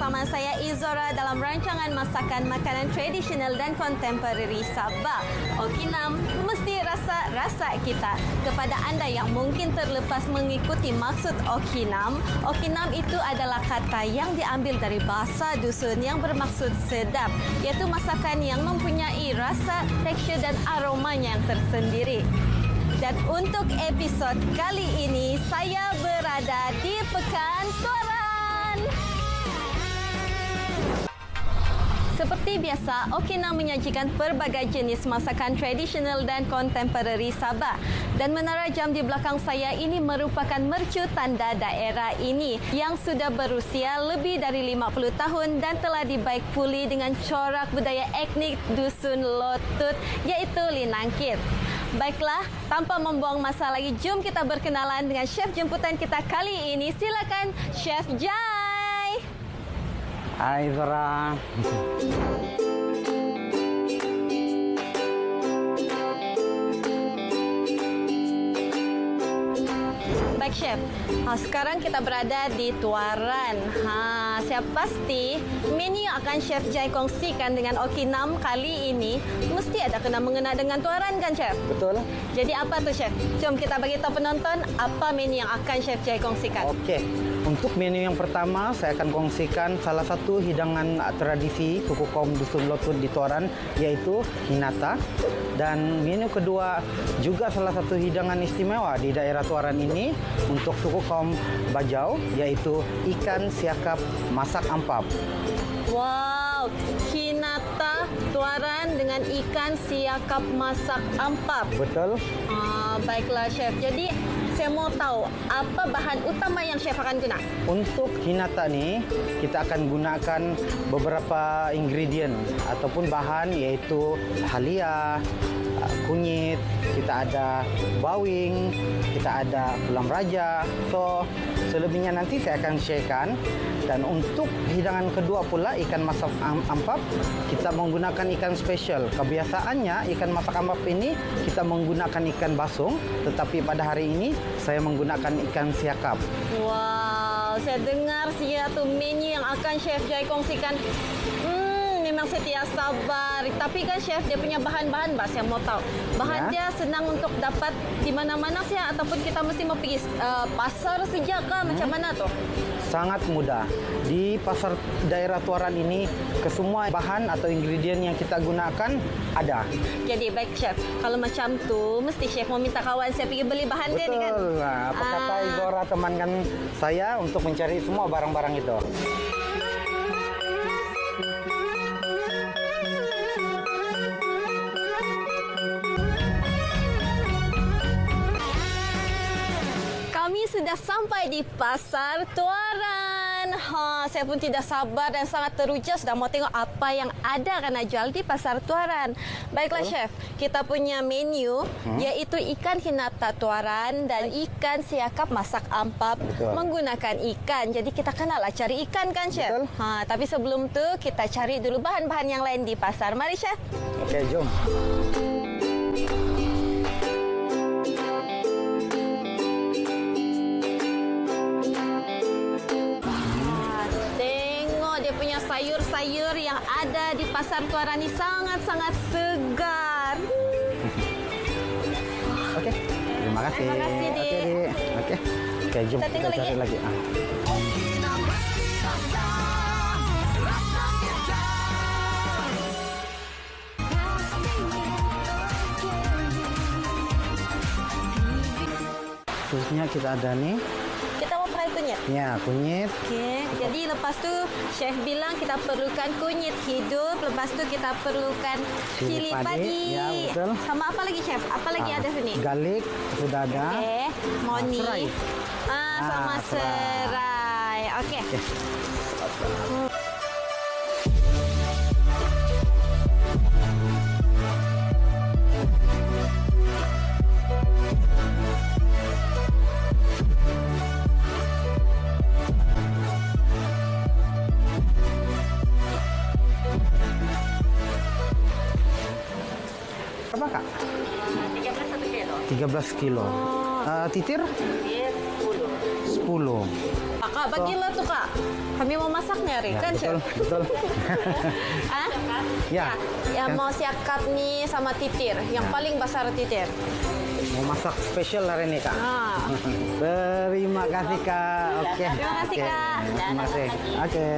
bersama saya Izora dalam rancangan masakan makanan tradisional dan kontemporeri Sabah. Okinam mesti rasa kita. Kepada anda yang mungkin terlepas mengikuti maksud Okinam, Okinam itu adalah kata yang diambil dari bahasa dusun yang bermaksud sedap, iaitu masakan yang mempunyai rasa, tekstur dan aromanya yang tersendiri. Dan untuk episod kali ini, saya berada di Pekan Tuaran. Seperti biasa, Okinam menyajikan pelbagai jenis masakan tradisional dan kontemporeri Sabah. Dan menara jam di belakang saya ini merupakan mercu tanda daerah ini yang sudah berusia lebih dari 50 tahun dan telah dibaik pulih dengan corak budaya etnik Dusun Lotut, iaitu Linangkit. Baiklah, tanpa membuang masa lagi, jom kita berkenalan dengan chef jemputan kita kali ini. Silakan, Chef Jai. Hai Zora. Baik Chef, sekarang kita berada di Tuaran. Saya pasti menu yang akan Chef Jai kongsikan dengan Okinam kali ini mesti ada kena mengena dengan Tuaran kan Chef? Betul. Jadi apa tu Chef? Jom kita bagi tahu penonton apa menu yang akan Chef Jai kongsikan. Okey. Untuk menu yang pertama, saya akan kongsikan salah satu hidangan tradisi suku kaum Dusun Lotut di Tuaran, iaitu hinata. Dan menu kedua juga salah satu hidangan istimewa di daerah Tuaran ini untuk suku kaum Bajau, iaitu ikan siakap masak ampap. Wow, hinata Tuaran dengan ikan siakap masak ampap. Betul. Baiklah Chef. Jadi saya mau tahu apa bahan utama yang Chef akan guna? Untuk hinata ni, kita akan gunakan beberapa ingredient ataupun bahan, iaitu halia, kunyit, kita ada bawing, kita ada tulang raja. So, selebihnya nanti saya akan sharekan. Dan untuk hidangan kedua pula, ikan masak ampap, kita menggunakan ikan spesial. Kebiasaannya, ikan masak ampap ini kita menggunakan ikan basung, tetapi pada hari ini saya menggunakan ikan siakap. Wow, saya dengar satu menu yang akan Chef Jai kongsikan. Memang saya tidak sabar. Tapi kan Chef, dia punya bahan-bahan, saya mau tahu. Bahan dia senang untuk dapat di mana-mana sih, ataupun kita mesti mau pergi pasar saja kah? Macam mana tu? Sangat mudah. Di pasar daerah Tuaran ini, kesemua bahan atau ingredient yang kita gunakan ada. Jadi baik Chef, kalau macam tu mesti Chef mau minta kawan saya pergi beli bahan dia ni kan? Betul. Apa kata Izora temankan saya untuk mencari semua barang-barang itu. Kami sudah sampai di Pasar Tuaran. Saya pun tidak sabar dan sangat teruja sudah mau tengok apa yang ada kena jual di Pasar Tuaran. Baiklah Chef, kita punya menu iaitu ikan hinata Tuaran dan ikan siakap masak ampap. Betul. Menggunakan ikan. Jadi kita kenalah cari ikan kan Chef? Betul. Tapi sebelum tu kita cari dulu bahan-bahan yang lain di pasar. Mari Chef. Okey, jom. Sayur-sayur yang ada di Pasar Tuaran ini sangat-sangat segar. Okey, terima kasih. Terima kasih, Dik. Okey, Dik. Okey, jom kita tengok cari lagi. Khususnya kita ada ni. Kita mau fry kunyit? Ya, kunyit. Okey, jadi lepas tu Chef bilang kita perlukan kunyit hidup, lepas tu kita perlukan cili padi. Ya, betul. Sama apa lagi Chef? Apa lagi ada sini? Garlic sudah ada. Okey, moni. Serai. Sama serai. Okey. Berapa Kak? 13 1 kilo. 13 kilo. Titir? Titir 10. 10. Kak, bagilah tuh Kak. Kami mau masaknya, Ri. Ya, Kan, betul, Chef? betul. Hah? Ya. Yang Kan. mau siakap nih sama titir. Yang paling besar titir. Mau masak spesial hari ini, Kak. Ah. Terima kasih, Kak. Oke. Terima kasih, Oke. Kak. Terima kasih. Oke.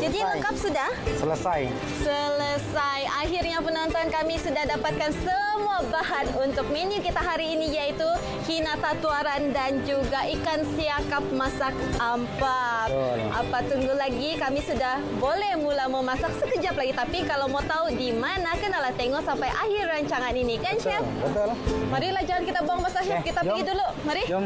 Jadi lengkap sudah? Selesai. Selesai. Akhirnya penonton, kami sudah dapatkan semua bahan untuk menu kita hari ini, yaitu hinata tuaran dan juga ikan siakap masak ampat. Betul. Apa tunggu lagi? Kami sudah boleh mula memasak sekejap lagi. Tapi kalau mau tahu di mana, kenalah tengok sampai akhir rancangan ini, kan, Chef? Betul. Marilah, jangan kita buang masa, Chef. Oke, Kita jom. pergi dulu. Mari. Jom.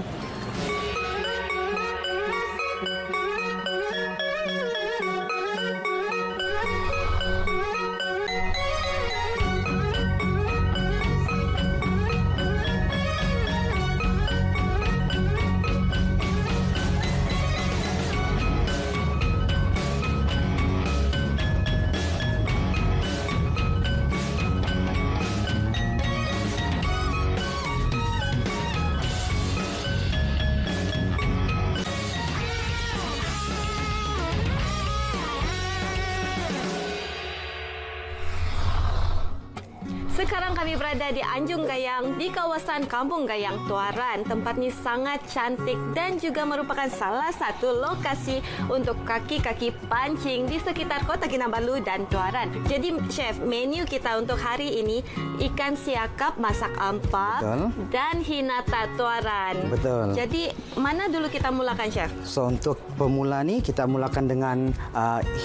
Sekarang kami berada di Anjung Gayang, di kawasan Kampung Gayang Tuaran. Tempat ini sangat cantik dan juga merupakan salah satu lokasi untuk kaki-kaki pancing di sekitar Kota Kinabalu dan Tuaran. Jadi, Chef, menu kita untuk hari ini ikan siakap masak ampat Betul. dan hinata tuaran. Betul. Jadi, mana dulu kita mulakan, Chef? So, untuk pemula ni kita mulakan dengan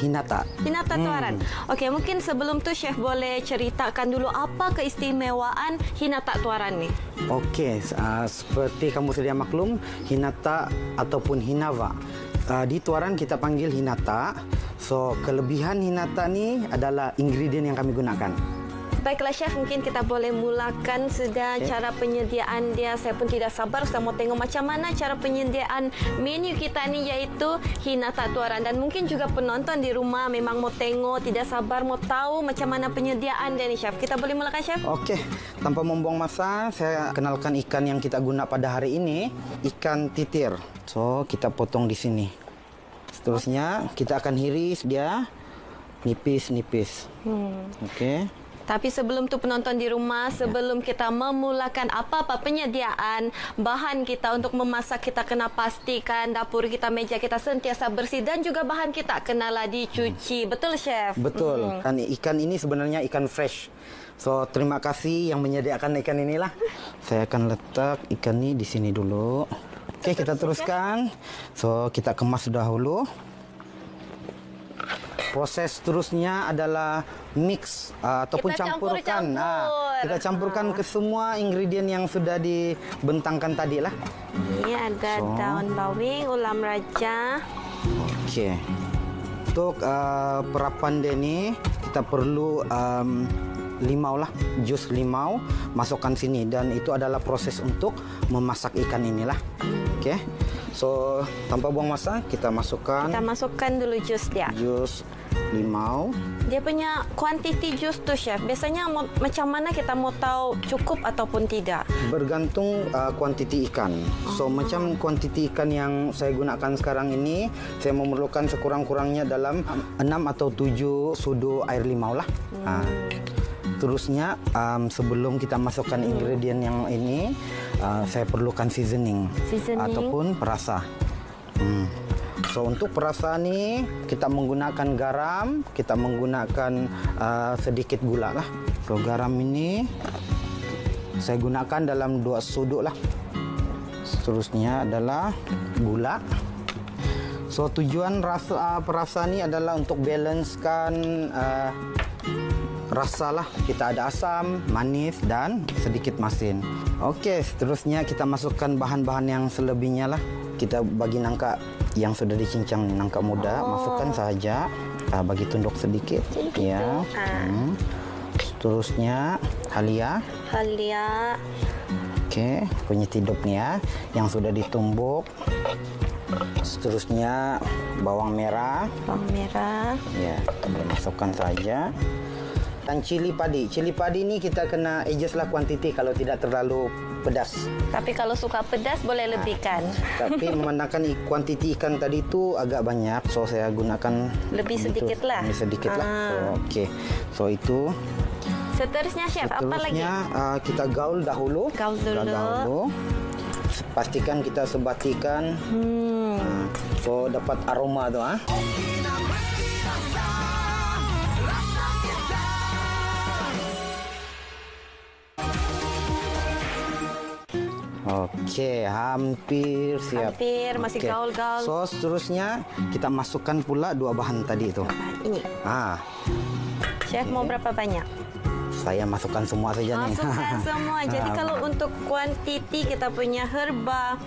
hinata. Hinata tuaran. Okey, mungkin sebelum tu Chef boleh ceritakan dulu apa keistimewaan hinata tuaran ni. Okey, seperti kamu sedia maklum, hinata ataupun hinava. Di Tuaran kita panggil hinata. So, kelebihan hinata ni adalah ingredient yang kami gunakan. Baiklah, Chef, mungkin kita boleh mulakan sudah cara penyediaan dia. Saya pun tidak sabar sudah mau tengok macam mana cara penyediaan menu kita ni, iaitu hinata tuaran. Dan mungkin juga penonton di rumah memang mau tengok, tidak sabar mau tahu macam mana penyediaan dia ni, Chef. Kita boleh mulakan, Chef? Okey, tanpa membuang masa, saya kenalkan ikan yang kita guna pada hari ini, ikan titir. So, kita potong di sini. Seterusnya, kita akan hiris dia nipis-nipis. Okey. Tapi sebelum tu penonton di rumah, sebelum kita memulakan apa-apa penyediaan bahan kita untuk memasak, kita kena pastikan dapur kita, meja kita sentiasa bersih dan juga bahan kita kenalah dicuci. Betul, Chef? Betul. Dan ikan ini sebenarnya ikan fresh. So, terima kasih yang menyediakan ikan inilah. Saya akan letak ikan ini di sini dulu. Okey, kita teruskan. So, kita kemas dahulu. Proses terusnya adalah mix ataupun Kita campurkan. campur-campur. Kita campurkan ke semua ingredient yang sudah dibentangkan tadi lah. Ini ada daun bawang, ulam raja. Okey. Untuk perapan dia ni, kita perlu limau lah, jus limau, masukkan sini, dan itu adalah proses untuk memasak ikan inilah. Okey. So, tanpa buang masa, kita masukkan Kita masukkan dulu jus dia. jus limau. Dia punya kuantiti jus tu, Chef. Biasanya macam mana kita mau tahu cukup ataupun tidak? Bergantung kuantiti ikan. So, macam kuantiti ikan yang saya gunakan sekarang ini, saya memerlukan sekurang-kurangnya dalam 6 atau 7 sudu air limau lah. Terusnya, sebelum kita masukkan ingredient yang ini, saya perlukan seasoning ataupun perasa. So, untuk perasa ni kita menggunakan garam, kita menggunakan sedikit gula lah. So, garam ini saya gunakan dalam 2 sudu lah. Seterusnya adalah gula. So, tujuan perasa ni adalah untuk balancekan rasa lah. Kita ada asam, manis dan sedikit masin. Okey, seterusnya kita masukkan bahan-bahan yang selebihnya lah. Kita bagi nangka yang sudah dicincang, nangka muda, masukkan saja. Bagi tunduk sedikit. Ya. Seterusnya halia. Halia. Okey, penyet hidup ni ya, yang sudah ditumbuk. Seterusnya bawang merah. Bawang merah. Ya, kita boleh masukkan saja. Dan cili padi. Cili padi ni kita kena adjust lah kuantiti kalau tidak terlalu pedas. Tapi kalau suka pedas boleh lebihkan. Tapi memandangkan kuantiti ikan tadi tu agak banyak, so saya gunakan Lebih sedikit lah. Lebih sedikit lah. So, okey. So itu. Seterusnya chef, apa lagi? Seterusnya kita gaul dahulu. Gaul dulu. Pastikan kita sebatikan. So dapat aroma tu Okey, hampir siap. Hampir, masih gaul-gaul. So seterusnya kita masukkan pula 2 bahan tadi itu. Ini. Chef mau berapa banyak? Saya masukkan semua saja nih. Masukkan semua. Jadi kalau untuk kuantiti kita punya herba,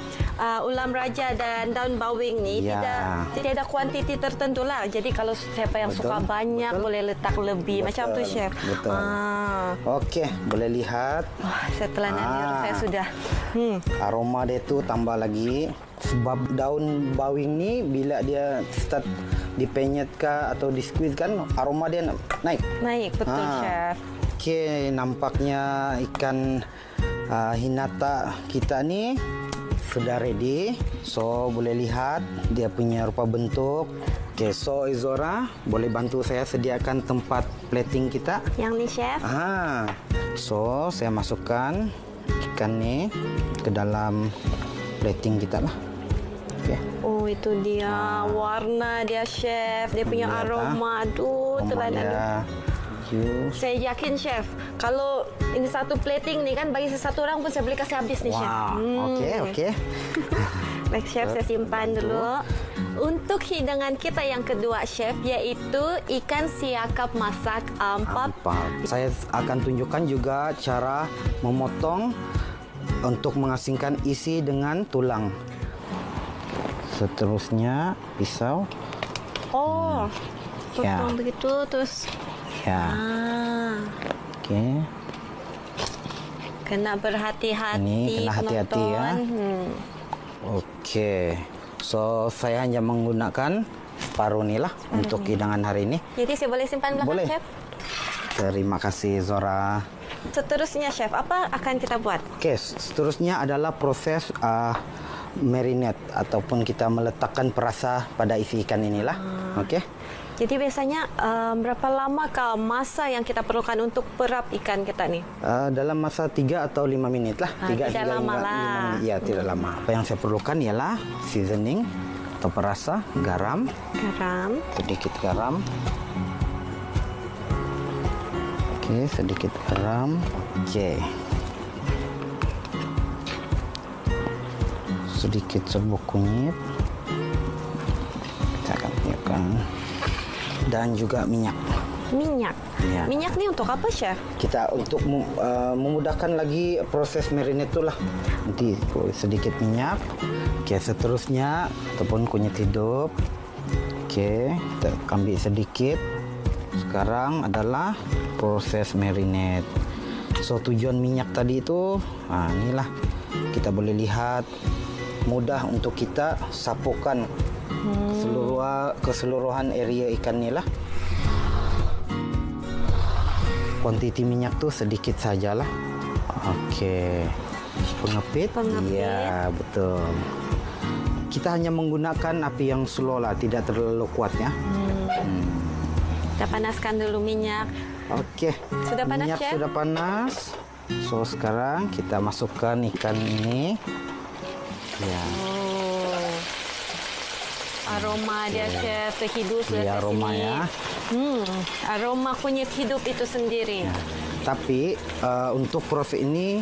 ulam raja dan daun bawang ni tidak ada kuantiti tertentu lah. Jadi kalau siapa yang suka banyak boleh letak lebih. Macam tu chef. Betul. Okey, boleh lihat. Setelah nanti saya sudah. Aroma dia tu tambah lagi. Sebab daun bawang ni bila dia start dipenyet atau di squeeze kan, aroma dia naik. Naik, betul chef. Okey, nampaknya ikan hinata kita ni sudah ready. So boleh lihat dia punya rupa bentuk. Okey, so Izora boleh bantu saya sediakan tempat plating kita. Yang ni chef. So saya masukkan ikan ni ke dalam plating kita lah. Okay. Oh, itu dia warna dia chef. Dia punya aroma. Aduh, telan. Saya yakin chef, kalau ini satu plating ni kan bagi satu orang pun saya boleh kasih habis ni chef. Okey. Baik chef, saya simpan dulu. Untuk hidangan kita yang kedua chef, iaitu ikan siakap masak ampap. Saya akan tunjukkan juga cara memotong untuk mengasingkan isi dengan tulang. Seterusnya pisau. Potong begitu terus. Okey. Kena berhati-hati. Ini kena hati-hati ya. Okey. So saya hanya menggunakan separuh ni lah untuk hidangan hari ini. Jadi saya boleh simpan belakang boleh. chef? Terima kasih Zora. Seterusnya chef, apa akan kita buat? Okey, seterusnya adalah proses marinate ataupun kita meletakkan perasa pada isi ikan inilah. Okey. Jadi biasanya berapa lamakah masa yang kita perlukan untuk perap ikan kita ni? Dalam masa 3 atau 5 minit lah. 3 tidak lama lah. 5 minit. Ya, tidak lama. Apa yang saya perlukan ialah seasoning atau perasa, garam. Sedikit garam. Okey, sedikit garam. Okey. Sedikit serbuk kunyit. Kita akan tiupkan. Dan juga minyak. Ya. Minyak ni untuk apa chef? Kita untuk memudahkan lagi proses marinate itulah. Nanti sedikit minyak. Okey, seterusnya ataupun kunyit hidup. Okey, kita ambil sedikit. Sekarang adalah proses marinate. So tujuan minyak tadi itu, inilah kita boleh lihat mudah untuk kita sapukan keseluruhan area ikan ni lah. Kuantiti minyak tu sedikit sajalah. Okey. Pengepit. Ya, betul. Kita hanya menggunakan api yang slow lah, tidak terlalu kuat ya. Kita panaskan dulu minyak. Okey. Sudah panas, minyak chef? Sudah panas. So sekarang kita masukkan ikan ini. Ya. Aroma dia chef terhidup Ya, aroma sini. ya. Aroma kunyit hidup itu sendiri. Ya. Tapi untuk proses ini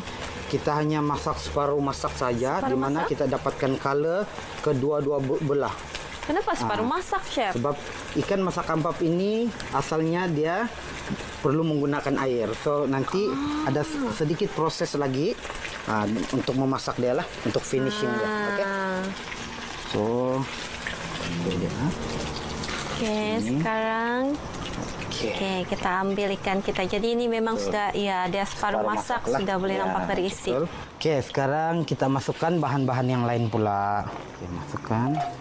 kita hanya masak separuh masak saja, di mana kita dapatkan color kedua-dua belah. Kenapa separuh masak chef? Sebab ikan masak ampap ini asalnya dia perlu menggunakan air. So nanti ada sedikit proses lagi untuk memasak dia lah, untuk finishing dia. Okey. So sekarang kita ambil ikan kita. Jadi ini memang sudah dia separuh masak lah. Sudah boleh nampak terisi. Okey, sekarang kita masukkan bahan-bahan yang lain pula.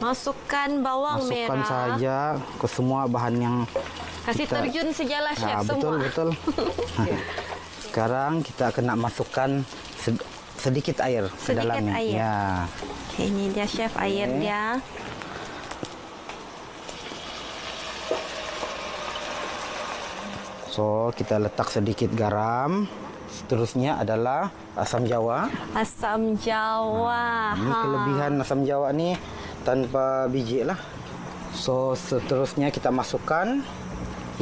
Masukkan bawang merah. Masukkan saja ke semua bahan yang Kasih terjun sejalah chef semua. Betul. Sekarang kita kena masukkan sedikit air ke dalamnya. Air. Ya. Okey, ini dia chef air dia. So, kita letak sedikit garam. Seterusnya adalah asam jawa. Asam jawa. Ini kelebihan asam jawa ni tanpa biji lah. So, seterusnya kita masukkan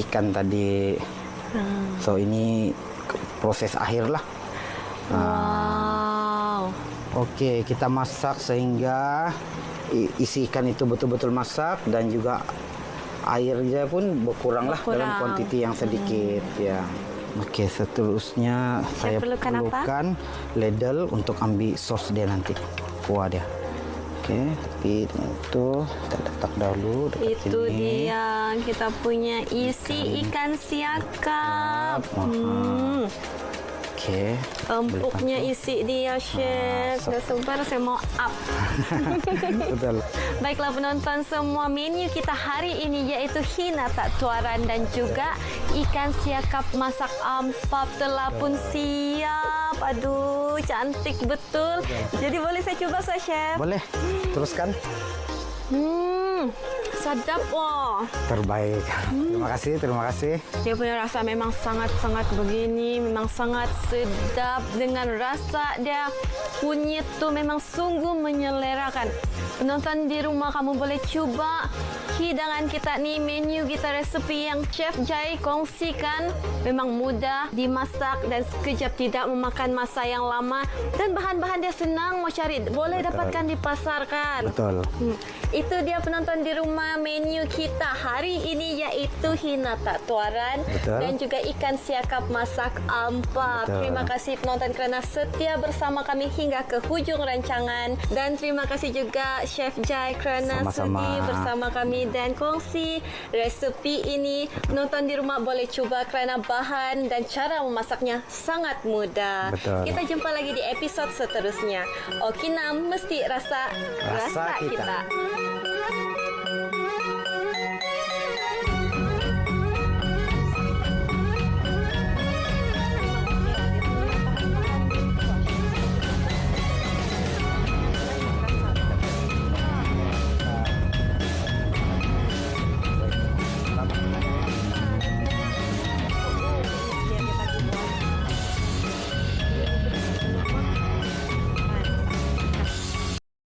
ikan tadi. So, ini proses akhir lah. Wow. Okey, kita masak sehingga isi ikan itu betul-betul masak dan juga airnya pun berkurang dalam kuantiti yang sedikit. Ya. Okey, seterusnya saya perlukan ladle untuk ambil sos dia nanti, kuah dia. Okey, tapi itu kita letak dahulu dekat Itu sini. dia kita punya isi ikan siakap. Okey. Empuknya isi dia, chef. Dah sebar saya mau up. Betul. Baiklah penonton, semua menu kita hari ini iaitu hinata tuaran dan juga ikan siakap masak ampap telah pun siap. Aduh, cantik betul. Jadi boleh saya cuba, chef? Boleh. Teruskan. Sedap wah. Terbaik. Terima kasih. Dia punya rasa memang sangat-sangat begini, memang sangat sedap dengan rasa dia kunyit tu memang sungguh menyelerakan. Penonton di rumah kamu boleh cuba hidangan kita ni, menu kita, resepi yang Chef Jai kongsikan. Memang mudah dimasak dan sekejap tidak memakan masa yang lama dan bahan-bahan dia senang mau cari, boleh dapatkan di pasar kan. Betul. Itu dia penonton di rumah menu kita hari ini iaitu hinata tuaran dan juga ikan siakap masak ampap. Betul. Terima kasih penonton kerana setia bersama kami hingga ke hujung rancangan dan terima kasih juga Chef Jai kerana sudi bersama kami dan kongsi resepi ini. Penonton di rumah boleh cuba kerana bahan dan cara memasaknya sangat mudah. Betul. Kita jumpa lagi di episod seterusnya. Okinam mesti rasa kita.